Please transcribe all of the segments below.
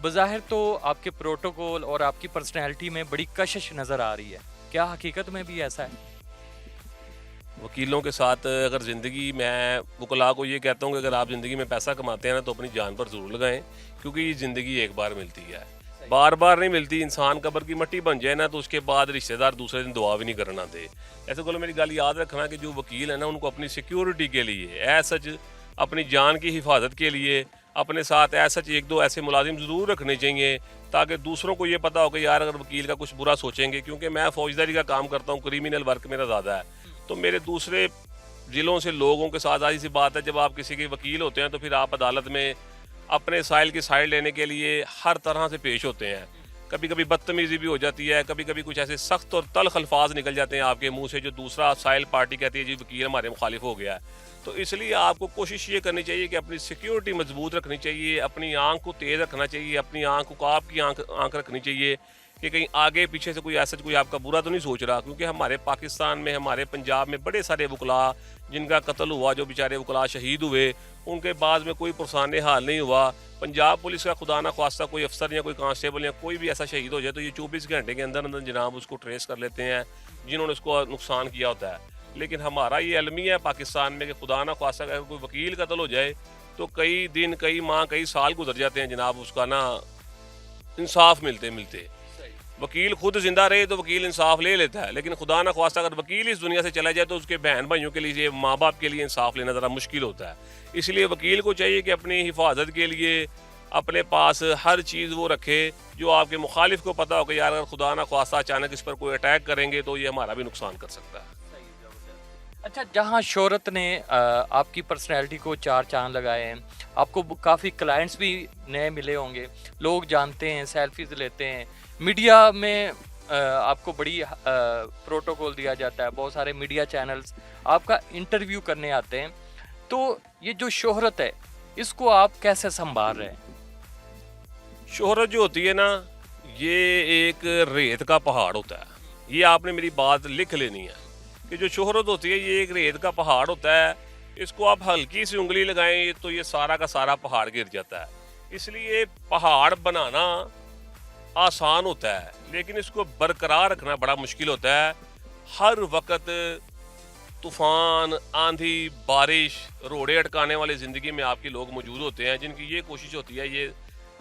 बज़ाहिर तो आपके प्रोटोकॉल और आपकी पर्सनैलिटी में बड़ी कशिश नज़र आ रही है, क्या हकीकत में भी ऐसा है? वकीलों के साथ अगर ज़िंदगी मैं वकला को ये कहता हूँ कि अगर आप ज़िंदगी में पैसा कमाते हैं ना तो अपनी जान पर ज़रूर लगाएं, क्योंकि ये ज़िंदगी एक बार मिलती है, बार बार नहीं मिलती। इंसान कब्र की मट्टी बन जाए ना तो उसके बाद रिश्तेदार दूसरे दिन दुआ भी नहीं करना दे। ऐसे को मेरी गल याद रखना कि जो वकील है ना उनको अपनी सिक्योरिटी के लिए ऐसा अपनी जान की हिफाजत के लिए अपने साथ ऐसा एक दो ऐसे मुलाजिम ज़रूर रखने चाहिए, ताकि दूसरों को ये पता हो कि यार अगर वकील का कुछ बुरा सोचेंगे, क्योंकि मैं फौजदारी का काम करता हूँ, क्रिमिनल वर्क मेरा ज़्यादा है, तो मेरे दूसरे ज़िलों से लोगों के साथ आधी सी बात है, जब आप किसी के वकील होते हैं तो फिर आप अदालत में अपने साइल की साइड लेने के लिए हर तरह से पेश होते हैं। कभी कभी बदतमीज़ी भी हो जाती है, कभी कभी कुछ ऐसे सख्त और तल्ख अल्फाज निकल जाते हैं आपके मुंह से, जो दूसरा साइल पार्टी कहती है जी वकील हमारे मुखालिफ हो गया है। तो इसलिए आपको कोशिश ये करनी चाहिए कि अपनी सिक्योरिटी मजबूत रखनी चाहिए, अपनी आंख को तेज़ रखना चाहिए, अपनी आंख को आपकी आंख रखनी चाहिए कि कहीं आगे पीछे से कोई ऐसा कोई आपका बुरा तो नहीं सोच रहा, क्योंकि हमारे पाकिस्तान में, हमारे पंजाब में बड़े सारे वकला जिनका कत्ल हुआ, जो बेचारे वकला शहीद हुए, उनके बाद में कोई पुरसान हाल नहीं हुआ। पंजाब पुलिस का खुदा ना ख्वास्ता कोई अफसर या कोई कांस्टेबल या कोई भी ऐसा शहीद हो जाए तो ये 24 घंटे के अंदर अंदर जनाब उसको ट्रेस कर लेते हैं जिन्होंने उसको नुकसान किया होता है। लेकिन हमारा ये अलमी है पाकिस्तान में कि खुदा ना ख्वास्ता अगर कोई वकील कत्ल हो जाए तो कई दिन, कई माह, कई साल गुजर जाते हैं जनाब उसका ना इंसाफ मिलते मिलते। वकील खुद जिंदा रहे तो वकील इंसाफ ले लेता है, लेकिन खुदा ना ख्वास्ता अगर वकील इस दुनिया से चला जाए तो उसके बहन भाइयों के लिए, माँ बाप के लिए इंसाफ लेना ज़रा मुश्किल होता है। इसलिए वकील को चाहिए कि अपनी हिफाजत के लिए अपने पास हर चीज़ वो रखे जो आपके मुखालिफ को पता हो कि यार अगर खुदा ना ख्वास्ता अचानक इस पर कोई अटैक करेंगे तो ये हमारा भी नुकसान कर सकता है। अच्छा, जहाँ शोहरत ने आपकी पर्सनैलिटी को चार चांद लगाए हैं, आपको काफ़ी क्लाइंट्स भी नए मिले होंगे, लोग जानते हैं, सेल्फीज लेते हैं, मीडिया में आपको बड़ी प्रोटोकॉल दिया जाता है, बहुत सारे मीडिया चैनल्स आपका इंटरव्यू करने आते हैं, तो ये जो शोहरत है इसको आप कैसे संभाल रहे हैं? शोहरत जो होती है ना, ये एक रेत का पहाड़ होता है। ये आपने मेरी बात लिख लेनी है कि जो शोहरत होती है ये एक रेत का पहाड़ होता है। इसको आप हल्की सी उंगली लगाएं तो ये सारा का सारा पहाड़ गिर जाता है। इसलिए पहाड़ बनाना आसान होता है, लेकिन इसको बरकरार रखना बड़ा मुश्किल होता है। हर वक्त तूफान, आंधी, बारिश, रोड़े अटकाने वाले ज़िंदगी में आपके लोग मौजूद होते हैं जिनकी ये कोशिश होती है ये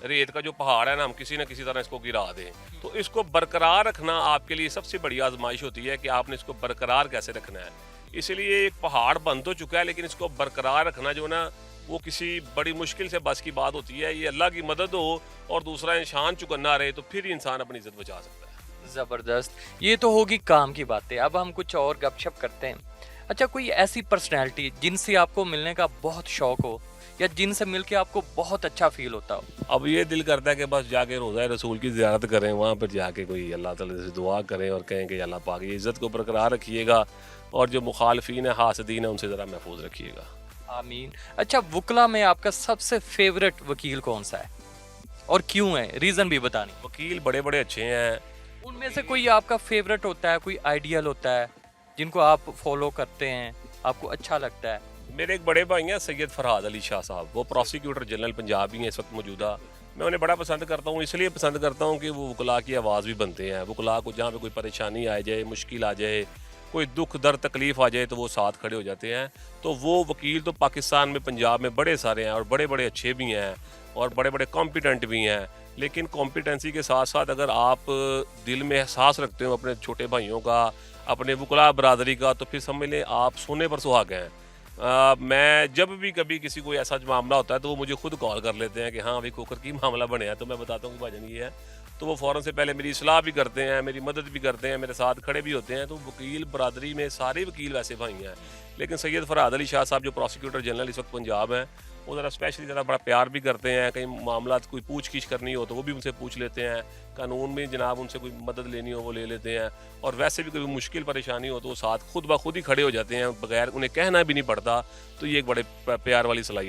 रेत का जो पहाड़ है ना हम किसी न किसी तरह इसको गिरा दें। तो इसको बरकरार रखना आपके लिए सबसे बड़ी आजमाइश होती है कि आपने इसको बरकरार कैसे रखना है। इसलिए एक पहाड़ बन तो चुका है, लेकिन इसको बरकरार रखना जो ना वो किसी बड़ी मुश्किल से बस की बात होती है। ये अल्लाह की मदद हो और दूसरा इंसान चुकन्ना रहे तो फिर इंसान अपनी इज्जत बचा सकता है। ज़बरदस्त, ये तो होगी काम की बातें। अब हम कुछ और गपशप करते हैं। अच्छा, कोई ऐसी पर्सनैलिटी जिनसे आपको मिलने का बहुत शौक हो या जिनसे मिलके आपको बहुत अच्छा फील होता हो? अब ये दिल करता है कि बस जाके रोज़ा रसूल की ज़ियारत करें, वहाँ पर जाके कोई अल्लाह ताला से दुआ करें और कहें कि अल्लाह पाक ये इज़्ज़त को बरकरार रखिएगा और जो मुखालफीन है, हासदीन है, उनसे ज़रा महफूज रखिएगा। आमीन। अच्छा, वकला में आपका सबसे फेवरेट वकील कौन सा है और क्यों है? रीज़न भी बतानी। वकील बड़े बड़े अच्छे हैं। उनमें से कोई आपका फेवरेट होता है, कोई आइडियल होता है जिनको आप फॉलो करते हैं, आपको अच्छा लगता है? मेरे एक बड़े भाई हैं सैयद फरहाद अली शाह साहब, वो प्रोसिक्यूटर जनरल पंजाब ही हैं इस वक्त मौजूदा। मैं उन्हें बड़ा पसंद करता हूँ, इसलिए पसंद करता हूँ कि वो वकला की आवाज़ भी बनते हैं। वकला को जहाँ पे कोई परेशानी आ जाए, मुश्किल आ जाए, कोई दुख दर्द तकलीफ़ आ जाए तो वो साथ खड़े हो जाते हैं। तो वो वकील तो पाकिस्तान में, पंजाब में बड़े सारे हैं और बड़े बड़े अच्छे भी हैं और बड़े बड़े कॉम्पिटेंट भी हैं। लेकिन कॉम्पिटेंसी के साथ साथ अगर आप दिल में एहसास रखते हो अपने छोटे भाइयों का, अपने वकला बरादरी का, तो फिर समझ लें आप सोने पर सुहागे हैं। मैं जब भी कभी किसी को ऐसा मामला होता है तो वो मुझे खुद कॉल कर लेते हैं कि हाँ अभी कोकर की मामला बने हैं, तो मैं बताता हूँ कि भाजन ये है, तो वो फ़ौरन से पहले मेरी इस्लाह भी करते हैं, मेरी मदद भी करते हैं, मेरे साथ खड़े भी होते हैं। तो वकील बरादरी में सारे वकील वैसे भाई हैं, लेकिन सैयद फरहाद अली शाह साहब जो प्रोसिक्यूटर जनरल इस वक्त पंजाब हैं, वो ज़रा स्पेशली ज़रा बड़ा प्यार भी करते हैं। कहीं मामला कोई पूछ खींच करनी हो तो वो भी उनसे पूछ लेते हैं, कानून में जनाब उनसे कोई मदद लेनी हो वो ले लेते हैं, और वैसे भी कोई मुश्किल परेशानी हो तो वो साथ खुद ब खुद ही खड़े हो जाते हैं, बगैर उन्हें कहना भी नहीं पड़ता। तो ये एक बड़े प्यार वाली सलाहियत